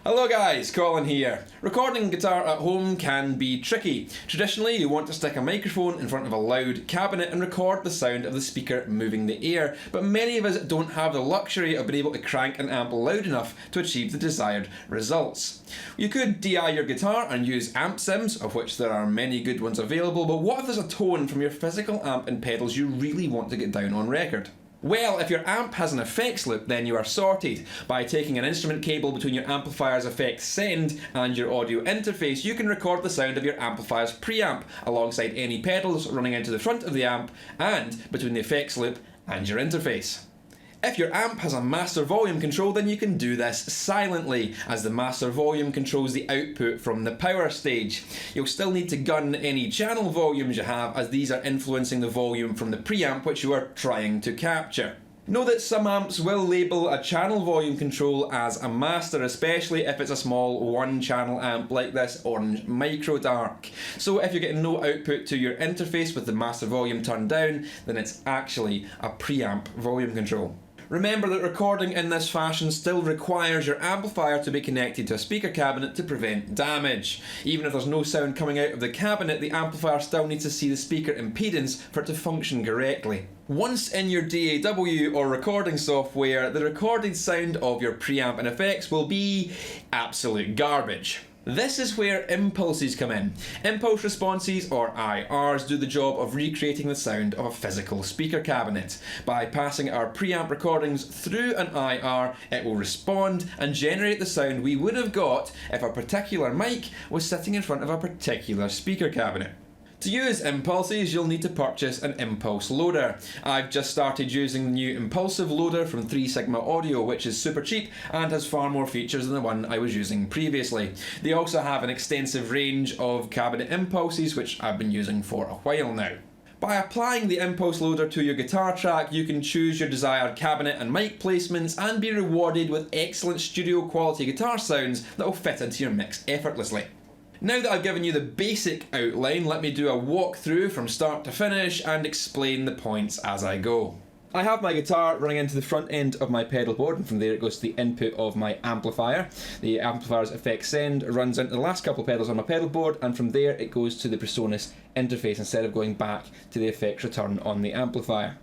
Hello guys, Colin here. Recording guitar at home can be tricky. Traditionally, you want to stick a microphone in front of a loud cabinet and record the sound of the speaker moving the air, but many of us don't have the luxury of being able to crank an amp loud enough to achieve the desired results. You could DI your guitar and use amp sims, of which there are many good ones available, but what if there's a tone from your physical amp and pedals you really want to get down on record? Well, if your amp has an effects loop, then you are sorted. By taking an instrument cable between your amplifier's effects send and your audio interface, you can record the sound of your amplifier's preamp alongside any pedals running into the front of the amp and between the effects loop and your interface. If your amp has a master volume control, then you can do this silently, as the master volume controls the output from the power stage. You'll still need to gun any channel volumes you have, as these are influencing the volume from the preamp which you are trying to capture. Know that some amps will label a channel volume control as a master, especially if it's a small one-channel amp like this orange Micro Dark. So if you're getting no output to your interface with the master volume turned down, then it's actually a preamp volume control. Remember that recording in this fashion still requires your amplifier to be connected to a speaker cabinet to prevent damage. Even if there's no sound coming out of the cabinet, the amplifier still needs to see the speaker impedance for it to function correctly. Once in your DAW or recording software, the recorded sound of your preamp and effects will be absolute garbage. This is where impulses come in. Impulse responses, or IRs, do the job of recreating the sound of a physical speaker cabinet. By passing our preamp recordings through an IR, it will respond and generate the sound we would have got if a particular mic was sitting in front of a particular speaker cabinet. To use impulses, you'll need to purchase an impulse loader. I've just started using the new Impulsive loader from Sigma Audio, which is super cheap and has far more features than the one I was using previously. They also have an extensive range of cabinet impulses, which I've been using for a while now. By applying the impulse loader to your guitar track, you can choose your desired cabinet and mic placements and be rewarded with excellent studio quality guitar sounds that will fit into your mix effortlessly. Now that I've given you the basic outline, let me do a walkthrough from start to finish and explain the points as I go. I have my guitar running into the front end of my pedal board, and from there it goes to the input of my amplifier. The amplifier's effects send runs into the last couple of pedals on my pedal board, and from there it goes to the PreSonus interface instead of going back to the effects return on the amplifier.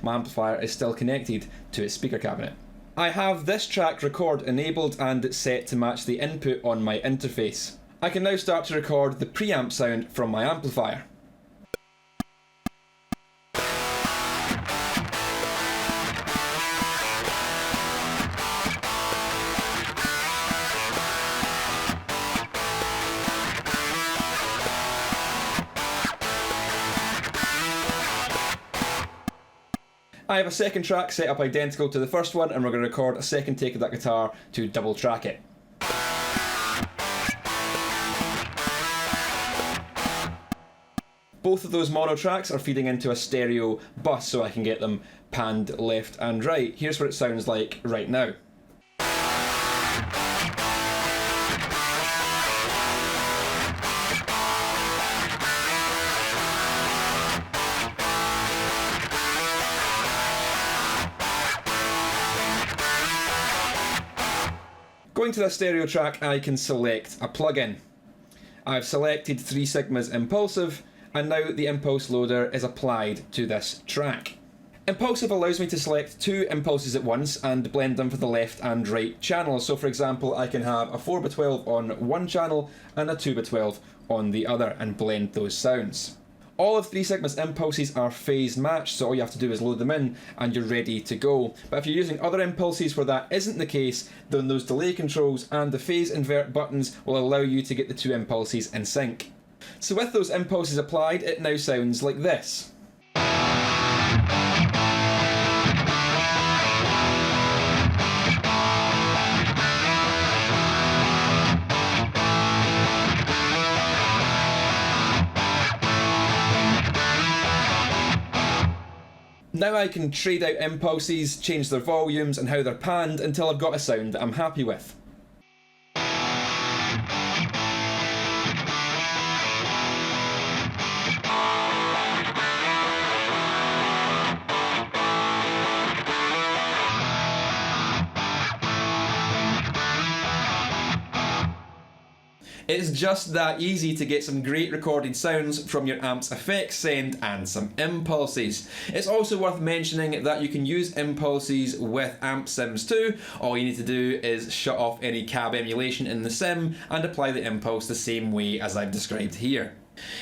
My amplifier is still connected to its speaker cabinet. I have this track record enabled and set to match the input on my interface. I can now start to record the preamp sound from my amplifier. I have a second track set up identical to the first one, and we're going to record a second take of that guitar to double track it. Both of those mono tracks are feeding into a stereo bus so I can get them panned left and right. Here's what it sounds like right now. Going to the stereo track, I can select a plugin. I've selected Sigma's Impulsive, and now the impulse loader is applied to this track. Impulsive allows me to select two impulses at once and blend them for the left and right channels. So for example, I can have a 4x12 on one channel and a 2x12 on the other and blend those sounds. All of Sigma's impulses are phase matched, so all you have to do is load them in and you're ready to go. But if you're using other impulses where that isn't the case, then those delay controls and the phase invert buttons will allow you to get the two impulses in sync. So with those impulses applied, it now sounds like this. Now I can trade out impulses, change their volumes and how they're panned until I've got a sound that I'm happy with. It's just that easy to get some great recorded sounds from your amp's effects send and some impulses. It's also worth mentioning that you can use impulses with amp sims too. All you need to do is shut off any cab emulation in the sim and apply the impulse the same way as I've described here.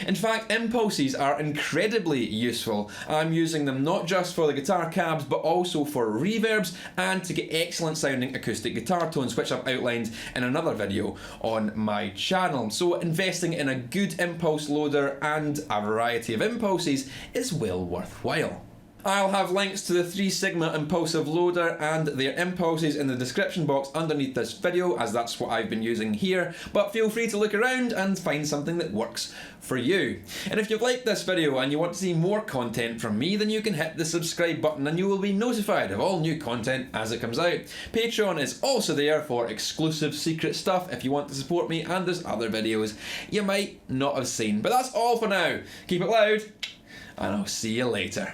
In fact, impulses are incredibly useful. I'm using them not just for the guitar cabs but also for reverbs and to get excellent sounding acoustic guitar tones, which I've outlined in another video on my channel. So investing in a good impulse loader and a variety of impulses is well worthwhile. I'll have links to the 3 Sigma Impulsive loader and their impulses in the description box underneath this video, as that's what I've been using here, but feel free to look around and find something that works for you. And if you've liked this video and you want to see more content from me, then you can hit the subscribe button and you will be notified of all new content as it comes out. Patreon is also there for exclusive secret stuff if you want to support me, and there's other videos you might not have seen. But that's all for now. Keep it loud, and I'll see you later.